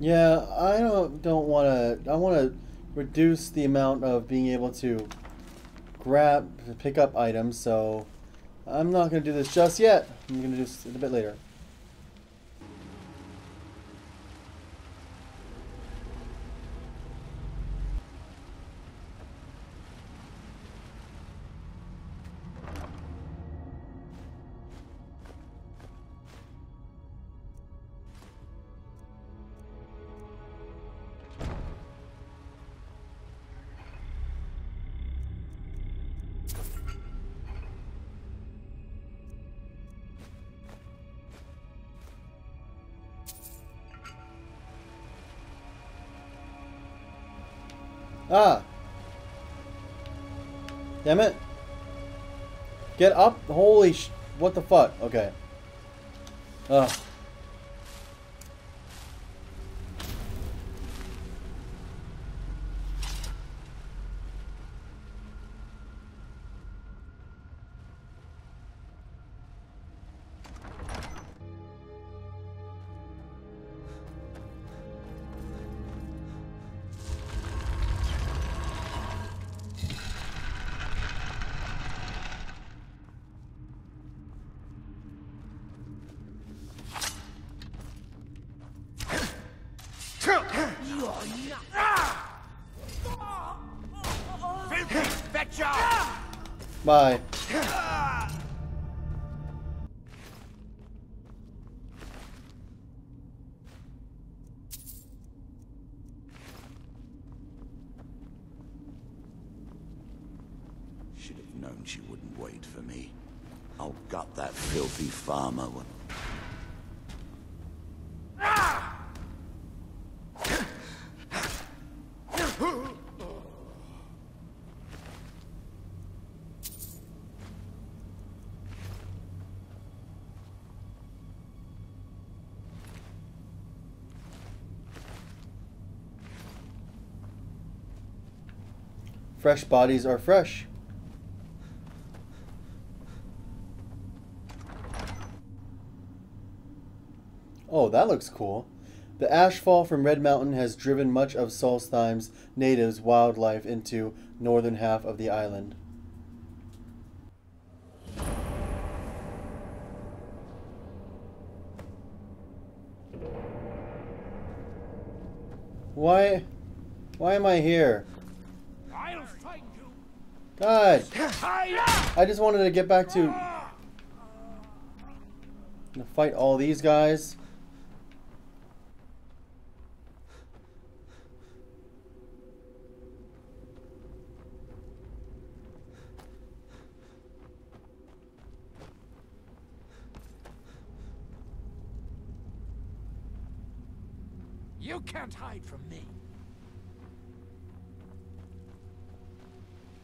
Yeah, I don't want to. I want to reduce the amount of being able to pick up items. So I'm not going to do this just yet. I'm going to do this a bit later. Ah! Damn it! Get up! Holy sh... What the fuck? Okay. Ugh. Bye. Should have known she wouldn't wait for me. I'll gut that filthy farmer when... Fresh bodies are fresh. Oh, that looks cool. The ashfall from Red Mountain has driven much of Solstheim's natives' wildlife into northern half of the island. Why am I here? I'll find you. God! I just wanted to get back to fight all these guys. You can't hide from me.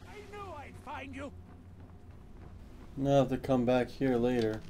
I knew I'd find you. I'll have to come back here later.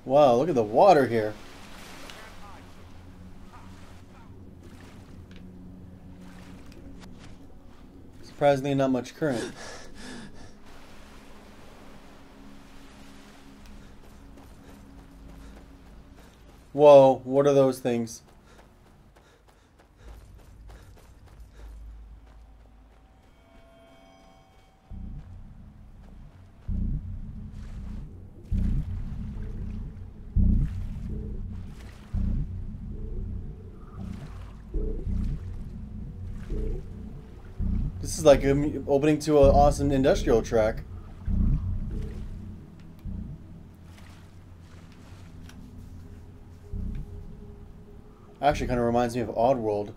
Wow, look at the water here. Surprisingly, not much current. Whoa, what are those things? This is like opening to an awesome industrial track. Actually, kind of reminds me of Oddworld.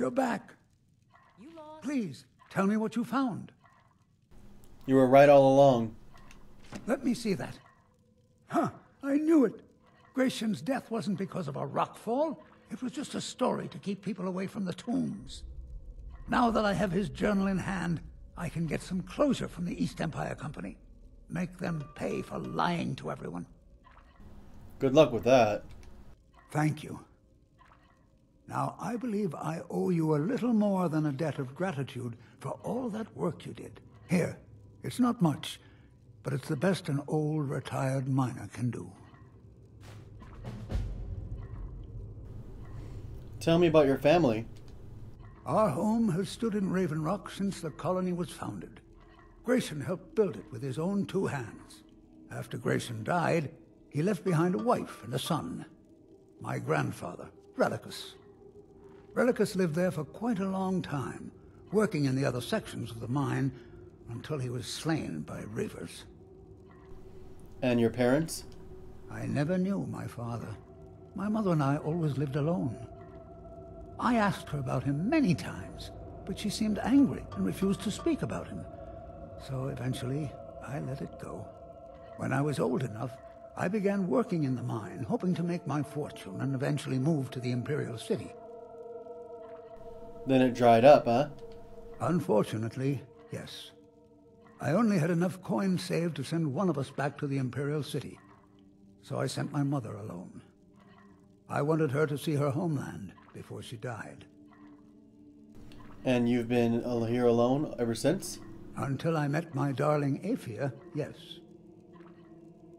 You're back. You lost. Please, tell me what you found. You were right all along. Let me see that. Huh, I knew it. Gratian's death wasn't because of a rock fall. It was just a story to keep people away from the tombs. Now that I have his journal in hand, I can get some closure from the East Empire Company. Make them pay for lying to everyone. Good luck with that. Thank you. Now, I believe I owe you a little more than a debt of gratitude for all that work you did. Here, it's not much, but it's the best an old retired miner can do. Tell me about your family. Our home has stood in Raven Rock since the colony was founded. Grayson helped build it with his own 2 hands. After Grayson died, he left behind a wife and a son. My grandfather, Relicus. Relicus lived there for quite a long time, working in the other sections of the mine until he was slain by reavers. And your parents? I never knew my father. My mother and I always lived alone. I asked her about him many times, but she seemed angry and refused to speak about him. So eventually, I let it go. When I was old enough, I began working in the mine, hoping to make my fortune and eventually move to the Imperial City. Then it dried up, huh? Unfortunately, yes. I only had enough coins saved to send one of us back to the Imperial City. So I sent my mother alone. I wanted her to see her homeland before she died. And you've been here alone ever since? Until I met my darling Aphia, yes.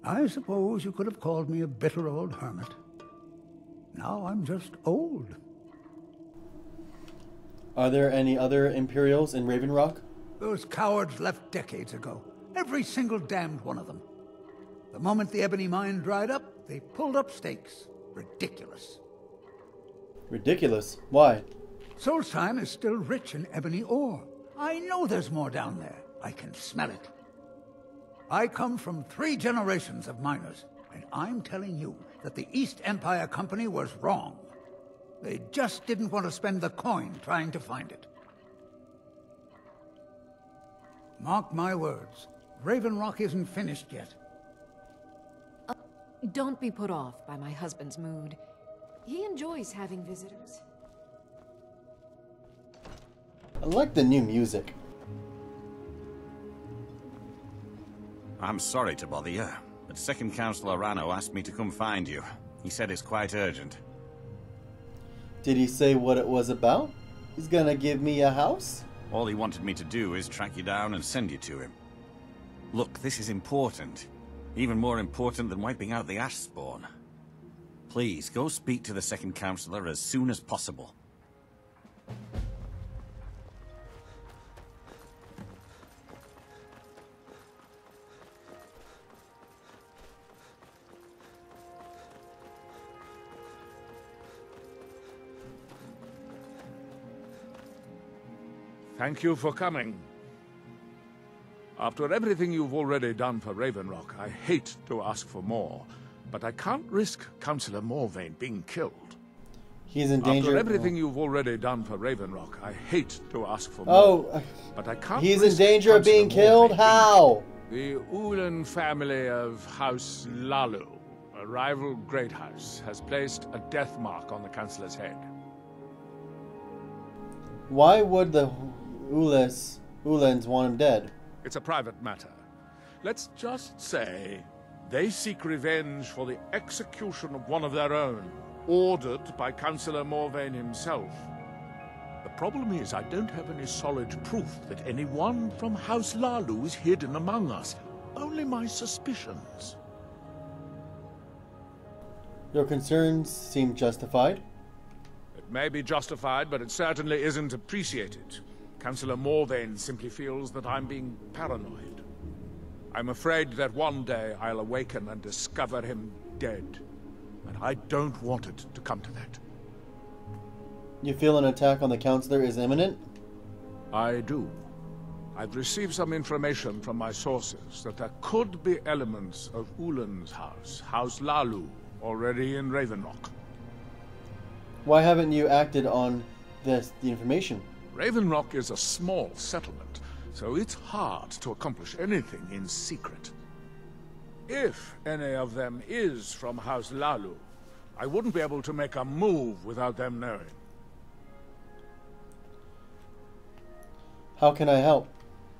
I suppose you could have called me a bitter old hermit. Now I'm just old. Are there any other Imperials in Raven Rock? Those cowards left decades ago. Every single damned one of them. The moment the ebony mine dried up, they pulled up stakes. Ridiculous. Ridiculous? Why? Solstheim is still rich in ebony ore. I know there's more down there. I can smell it. I come from 3 generations of miners, and I'm telling you that the East Empire Company was wrong. They just didn't want to spend the coin trying to find it. Mark my words, Raven Rock isn't finished yet. Don't be put off by my husband's mood. He enjoys having visitors. I like the new music. I'm sorry to bother you, but Second Councillor Rano asked me to come find you. He said it's quite urgent. Did he say what it was about? He's gonna give me a house? All he wanted me to do is track you down and send you to him. Look, this is important. Even more important than wiping out the ash spawn. Please, go speak to the Second Councillor as soon as possible. Thank you for coming. After everything you've already done for Raven Rock, I hate to ask for more, but I can't risk Councillor Morrowind being killed. He's in danger. After everything you've already done for Raven Rock, I hate to ask for more. Oh, but I can't he's in risk danger of being Councillor killed? Morrowind How? The Ulan family of House Lalu, a rival great house, has placed a death mark on the Councillor's head. Why would the Ulans want him dead? It's a private matter. Let's just say they seek revenge for the execution of one of their own, ordered by Councillor Morrowind himself. The problem is I don't have any solid proof that anyone from House Lalu is hidden among us. Only my suspicions. Your concerns seem justified. It may be justified, but it certainly isn't appreciated. Councillor Morrowind simply feels that I'm being paranoid. I'm afraid that one day I'll awaken and discover him dead. And I don't want it to come to that. You feel an attack on the Councillor is imminent? I do. I've received some information from my sources that there could be elements of Ulan's house, House Lalu, already in Raven Rock. Why haven't you acted on the information? Raven Rock is a small settlement, so it's hard to accomplish anything in secret. If any of them is from House Lalu, I wouldn't be able to make a move without them knowing. How can I help?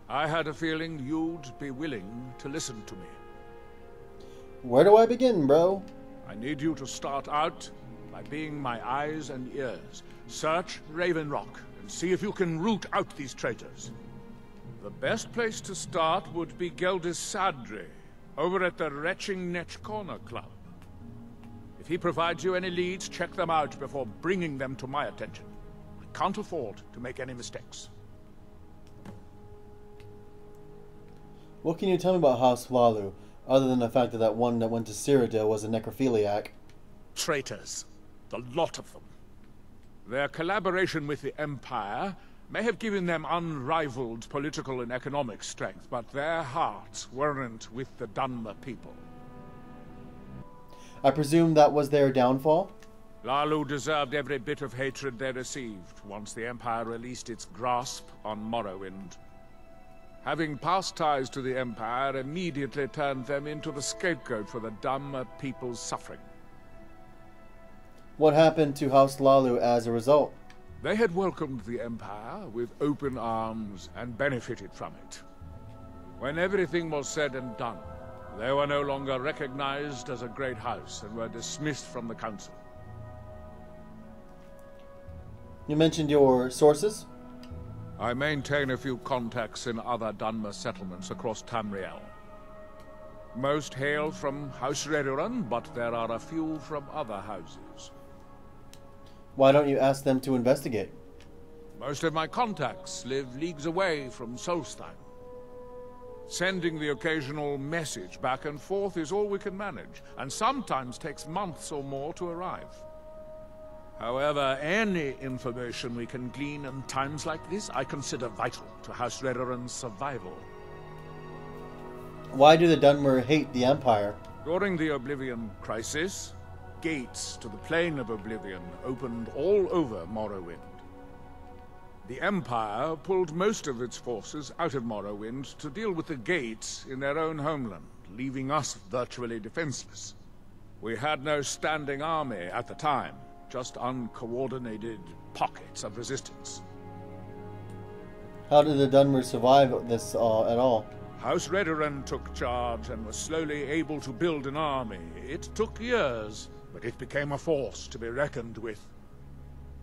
I had a feeling you'd be willing to listen to me. Where do I begin, bro? I need you to start out by being my eyes and ears. Search Raven Rock and see if you can root out these traitors. The best place to start would be Geldis Sadri, over at the Retching Netch Corner Club. If he provides you any leads, check them out before bringing them to my attention. I can't afford to make any mistakes. What can you tell me about House Lalu, other than the fact that that one that went to Cyrodil was a necrophiliac? Traitors. The lot of them. Their collaboration with the Empire may have given them unrivaled political and economic strength, but their hearts weren't with the Dunmer people. I presume that was their downfall? Lalu deserved every bit of hatred they received once the Empire released its grasp on Morrowind. Having past ties to the Empire immediately turned them into the scapegoat for the Dunmer people's suffering. What happened to House Lalu as a result? They had welcomed the Empire with open arms and benefited from it. When everything was said and done, they were no longer recognized as a great house and were dismissed from the council. You mentioned your sources? I maintain a few contacts in other Dunmer settlements across Tamriel. Most hail from House Redoran, but there are a few from other houses. Why don't you ask them to investigate? Most of my contacts live leagues away from Solstheim. Sending the occasional message back and forth is all we can manage, and sometimes takes months or more to arrive. However, any information we can glean in times like this, I consider vital to House Redoran's survival. Why do the Dunmer hate the Empire? During the Oblivion Crisis, gates to the Plane of Oblivion opened all over Morrowind. The Empire pulled most of its forces out of Morrowind to deal with the gates in their own homeland, leaving us virtually defenseless. We had no standing army at the time, just uncoordinated pockets of resistance. How did the Dunmer survive this at all? House Redoran took charge and was slowly able to build an army. It took years, but it became a force to be reckoned with.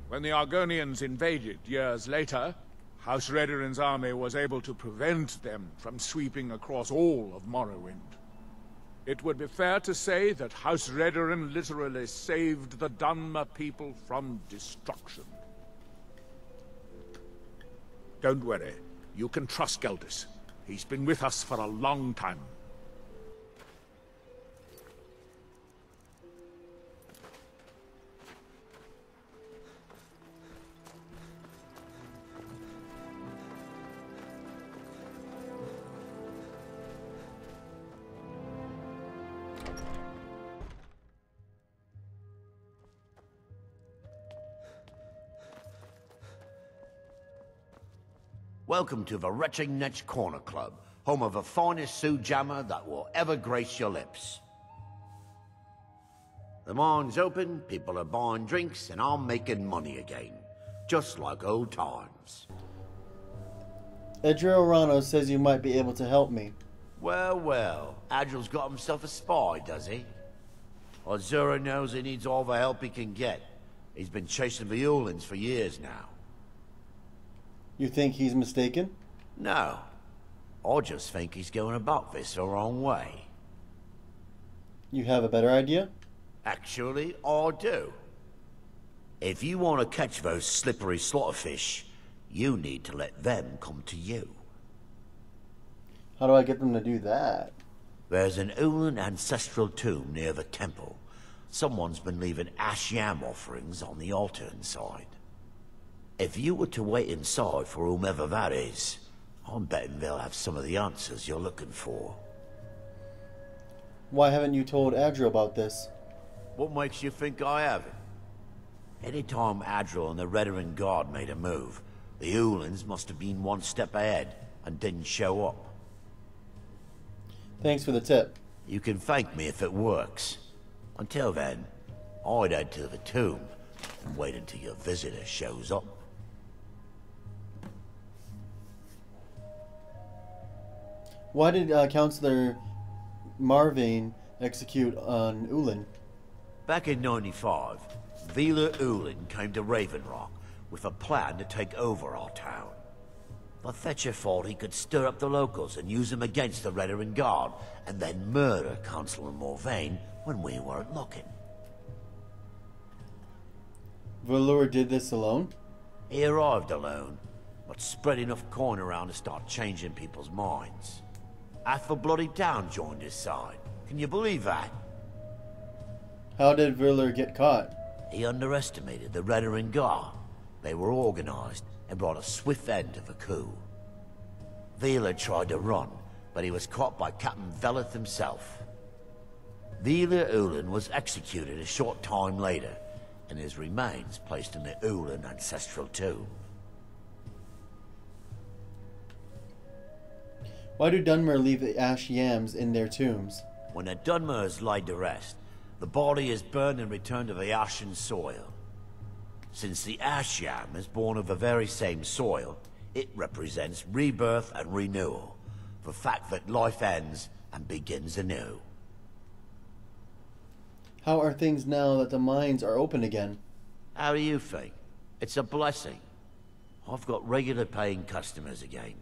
When the Argonians invaded years later, House Redoran's army was able to prevent them from sweeping across all of Morrowind. It would be fair to say that House Redoran literally saved the Dunmer people from destruction. Don't worry, you can trust Geldis. He's been with us for a long time. Welcome to the Retching Netch Corner Club, home of the finest Sue Jammer that will ever grace your lips. The mine's open, people are buying drinks, and I'm making money again. Just like old times. Adriel Rano says you might be able to help me. Well, well, Adril's got himself a spy, does he? Azura knows he needs all the help he can get. He's been chasing the Ulins for years now. You think he's mistaken? No. I just think he's going about this the wrong way. You have a better idea? Actually, I do. If you want to catch those slippery slaughterfish, you need to let them come to you. How do I get them to do that? There's an Ulin ancestral tomb near the temple. Someone's been leaving ash yam offerings on the altar inside. If you were to wait inside for whomever that is, I'm betting they'll have some of the answers you're looking for. Why haven't you told Adriel about this? What makes you think I haven't? Anytime Adril and the Redarin Guard made a move, the Ulans must have been one step ahead and didn't show up. Thanks for the tip. You can thank me if it works. Until then, I'd head to the tomb and wait until your visitor shows up. Why did Councillor Marvain execute on Ulan? Back in 95, Vila Ulan came to Raven Rock with a plan to take over our town. The Fetcher thought he could stir up the locals and use them against the Redarin Guard, and then murder Councillor Morvain when we weren't looking. Valor did this alone? He arrived alone, but spread enough coin around to start changing people's minds. Half the bloody town joined his side. Can you believe that? How did Valor get caught? He underestimated the Redarin Guard. They were organized and brought a swift end to the coup. Vila tried to run, but he was caught by Captain Veleth himself. Vila Ulan was executed a short time later, and his remains placed in the Ulan ancestral tomb. Why do Dunmer leave the ash yams in their tombs? When a Dunmer is laid to rest, the body is burned and returned to the ashen soil. Since the ash yam is born of the very same soil, it represents rebirth and renewal, the fact that life ends and begins anew. How are things now that the mines are open again? How do you think? It's a blessing. I've got regular paying customers again,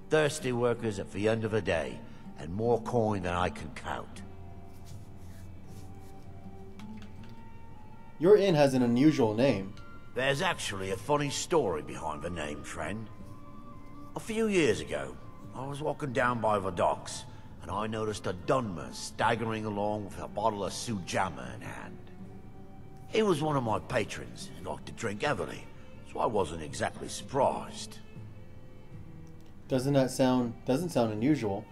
thirsty workers at the end of the day, and more coin than I can count. Your inn has an unusual name. There's actually a funny story behind the name, friend. A few years ago, I was walking down by the docks, and I noticed a Dunmer staggering along with a bottle of Sujamma in hand. He was one of my patrons and liked to drink heavily, so I wasn't exactly surprised. Doesn't sound unusual.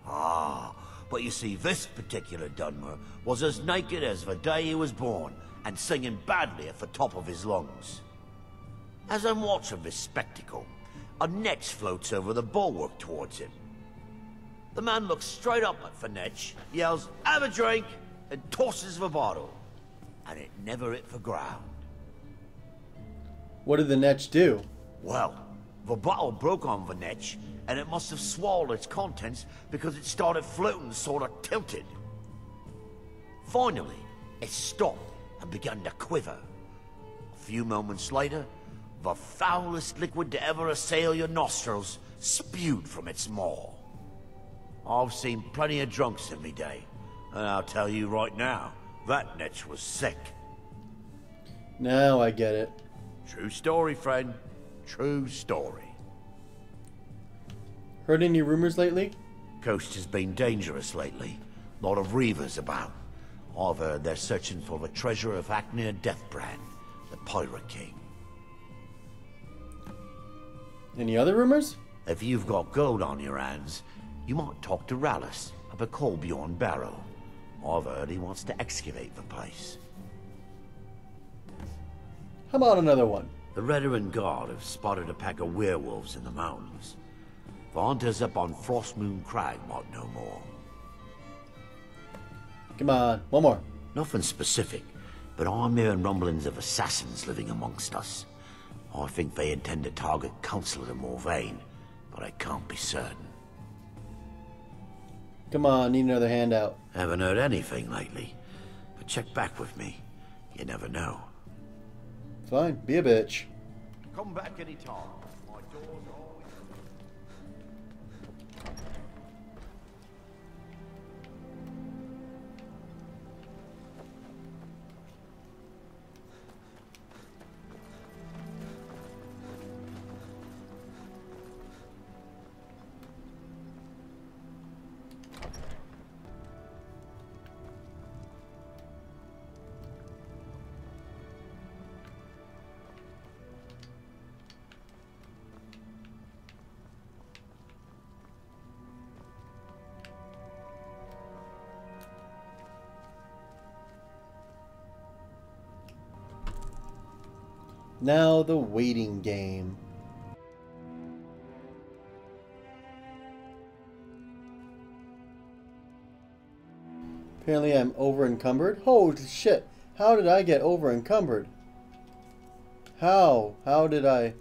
Ah, but you see, this particular Dunmer was as naked as the day he was born, and singing badly at the top of his lungs. As I'm watching this spectacle, a netch floats over the bulwark towards him. The man looks straight up at the netch, yells, "Have a drink," and tosses the bottle. And it never hit the ground. What did the netch do? Well, the bottle broke on the netch, and it must have swallowed its contents because it started floating sort of tilted. Finally, it stopped and began to quiver. A few moments later, the foulest liquid to ever assail your nostrils spewed from its maw. I've seen plenty of drunks in me day, and I'll tell you right now, that netch was sick. Now I get it. True story, friend. True story. Heard any rumors lately? Coast has been dangerous lately. Lot of reavers about. I've heard they're searching for the treasure of Acnir Deathbrand, the Pirate King. Any other rumors? If you've got gold on your hands, you might talk to Rallis of the Colbjorn Barrow. I've heard he wants to excavate the place. How about another one? The Redarin Guard have spotted a pack of werewolves in the mountains. The hunters up on Frostmoon Crag might know more. Come on, one more. Nothing specific, but I'm hearing rumblings of assassins living amongst us. I think they intend to target Councillor Morvain, but I can't be certain. Come on, need another handout. Haven't heard anything lately, but check back with me. You never know. Fine, be a bitch. Come back anytime. My door's always... Now the waiting game. Apparently I'm over encumbered. Holy shit! How did I get over encumbered? How? How did I?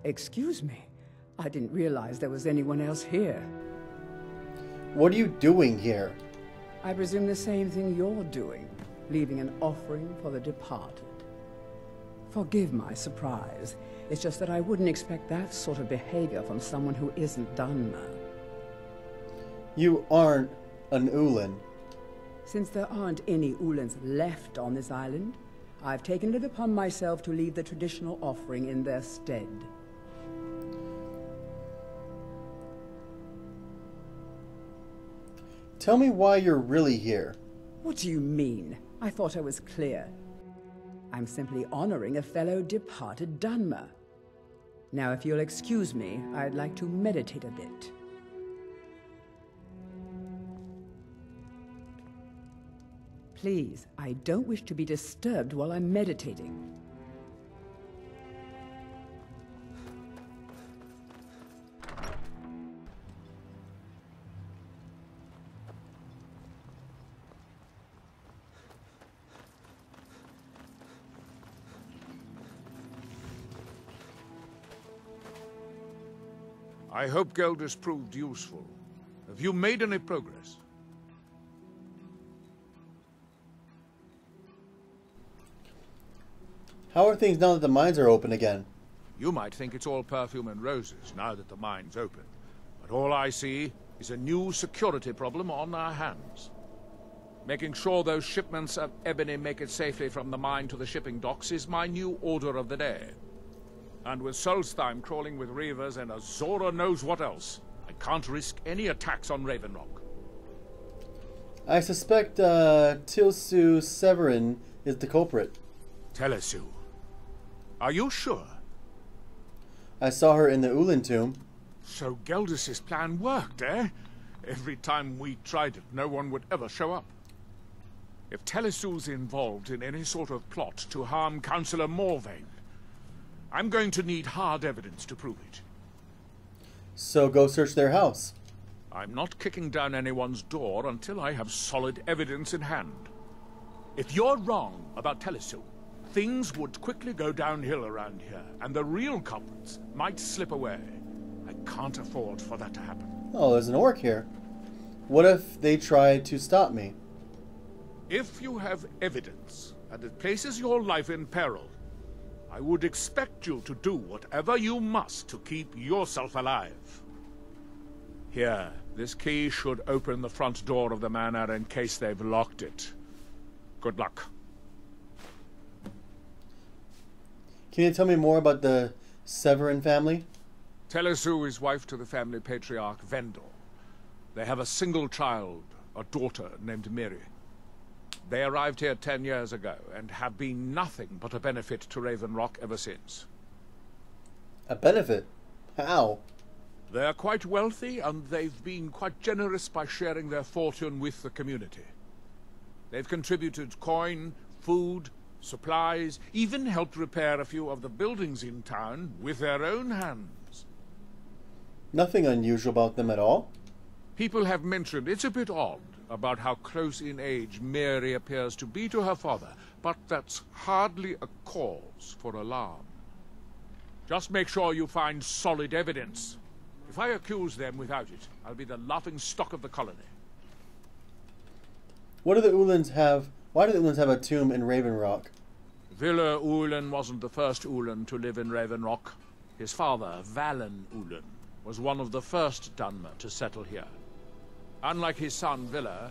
Excuse me. I didn't realize there was anyone else here. What are you doing here? I presume the same thing you're doing, leaving an offering for the departed. Forgive my surprise. It's just that I wouldn't expect that sort of behavior from someone who isn't Dunmer. You aren't an Ulan. Since there aren't any Ulans left on this island, I've taken it upon myself to leave the traditional offering in their stead. Tell me why you're really here. What do you mean? I thought I was clear. I'm simply honoring a fellow departed Dunmer. Now, if you'll excuse me, I'd like to meditate a bit. Please, I don't wish to be disturbed while I'm meditating. I hope Geldis proved useful. Have you made any progress? How are things now that the mines are open again? You might think it's all perfume and roses now that the mine's open. But all I see is a new security problem on our hands. Making sure those shipments of ebony make it safely from the mine to the shipping docks is my new order of the day. And with Solstheim crawling with reavers and Azora knows what else, I can't risk any attacks on Raven Rock. I suspect Tilsu Severin is the culprit. Telesu. Are you sure? I saw her in the Ulan tomb. So Geldis' plan worked, eh? Every time we tried it, no one would ever show up. If Telesu's involved in any sort of plot to harm Councillor Morvain, I'm going to need hard evidence to prove it. So go search their house. I'm not kicking down anyone's door until I have solid evidence in hand. If you're wrong about Telesu, things would quickly go downhill around here, and the real culprits might slip away. I can't afford for that to happen. Oh, there's an orc here. What if they try to stop me? If you have evidence, and it places your life in peril, I would expect you to do whatever you must to keep yourself alive. Here, this key should open the front door of the manor in case they've locked it. Good luck. Can you tell me more about the Severin family? Telesu is wife to the family patriarch Vendor. They have a single child, a daughter named Miri. They arrived here 10 years ago and have been nothing but a benefit to Raven Rock ever since. A benefit? How? They're quite wealthy, and they've been quite generous by sharing their fortune with the community. They've contributed coin, food, supplies, even helped repair a few of the buildings in town with their own hands. Nothing unusual about them at all. People have mentioned it's a bit odd about how close in age Mary appears to be to her father, but that's hardly a cause for alarm. Just make sure you find solid evidence. If I accuse them without it, I'll be the laughing stock of the colony. What do the Ulans have? Why do the Ulans have a tomb in Raven Rock? Villa Ulan wasn't the first Ulan to live in Raven Rock. His father, Valen Ulan, was one of the first Dunmer to settle here. Unlike his son, Villa,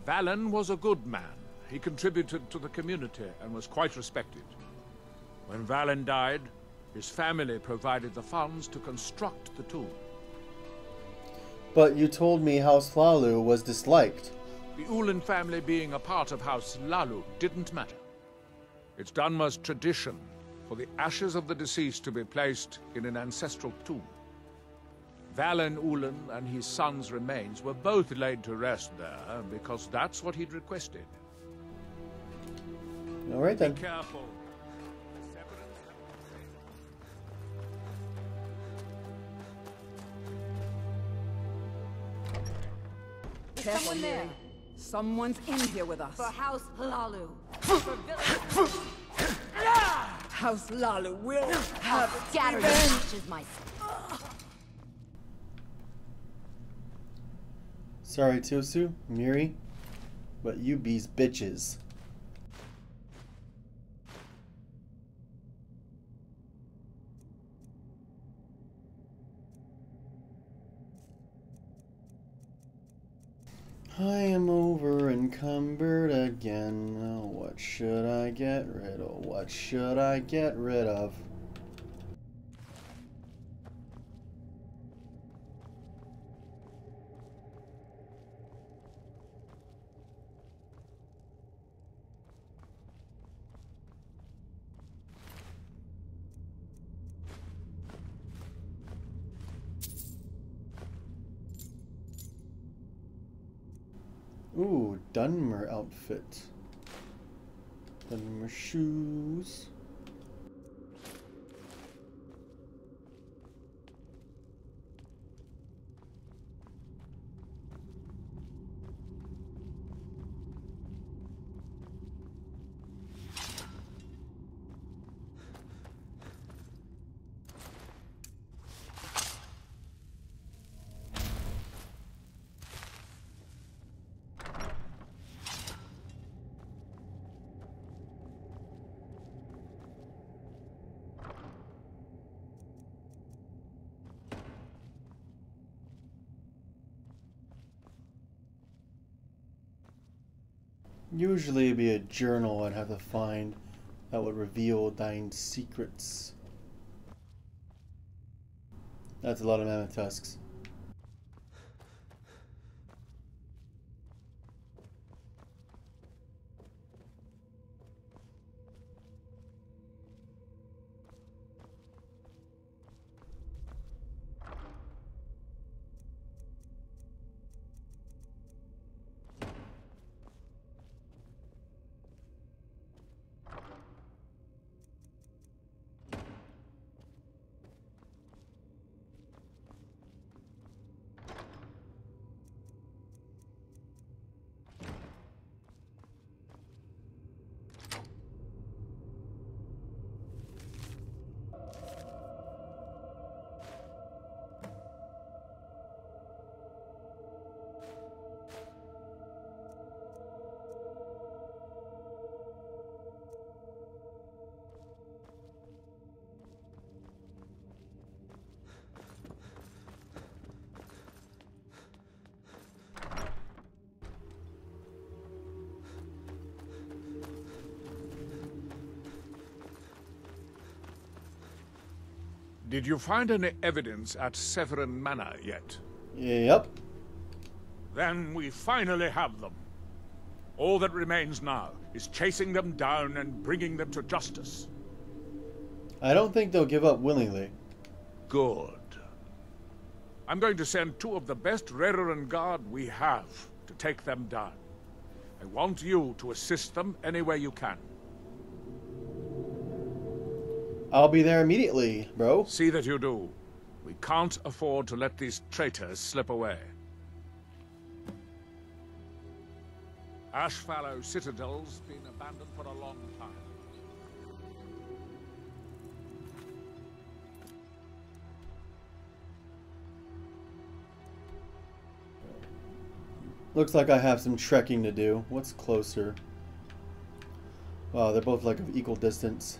Valen was a good man. He contributed to the community and was quite respected. When Valen died, his family provided the funds to construct the tomb. But you told me House Lalu was disliked. The Ulan family being a part of House Lalu didn't matter. It's Dunmer's tradition for the ashes of the deceased to be placed in an ancestral tomb. Valen Ulan and his son's remains were both laid to rest there because that's what he'd requested. All right then. Be careful. Careful, Mary. Someone's in here with us. For House Lalu. House Lalu will have Scatter your revenge. ashes, my Sorry, Tosu, Miri, but you bees bitches. I am over encumbered again. Oh, what should I get rid of? What should I get rid of? Ooh, Dunmer outfit. Dunmer shoes. Usually it'd be a journal I'd have to find that would reveal thine secrets. That's a lot of mammoth tusks. Did you find any evidence at Severin Manor yet? Yep. Then we finally have them. All that remains now is chasing them down and bringing them to justice. I don't think they'll give up willingly. Good. I'm going to send two of the best Rerenn Guard we have to take them down. I want you to assist them any way you can. I'll be there immediately, bro. See that you do. We can't afford to let these traitors slip away. Ashfallow Citadel's been abandoned for a long time. Looks like I have some trekking to do. What's closer? Wow, they're both like of equal distance.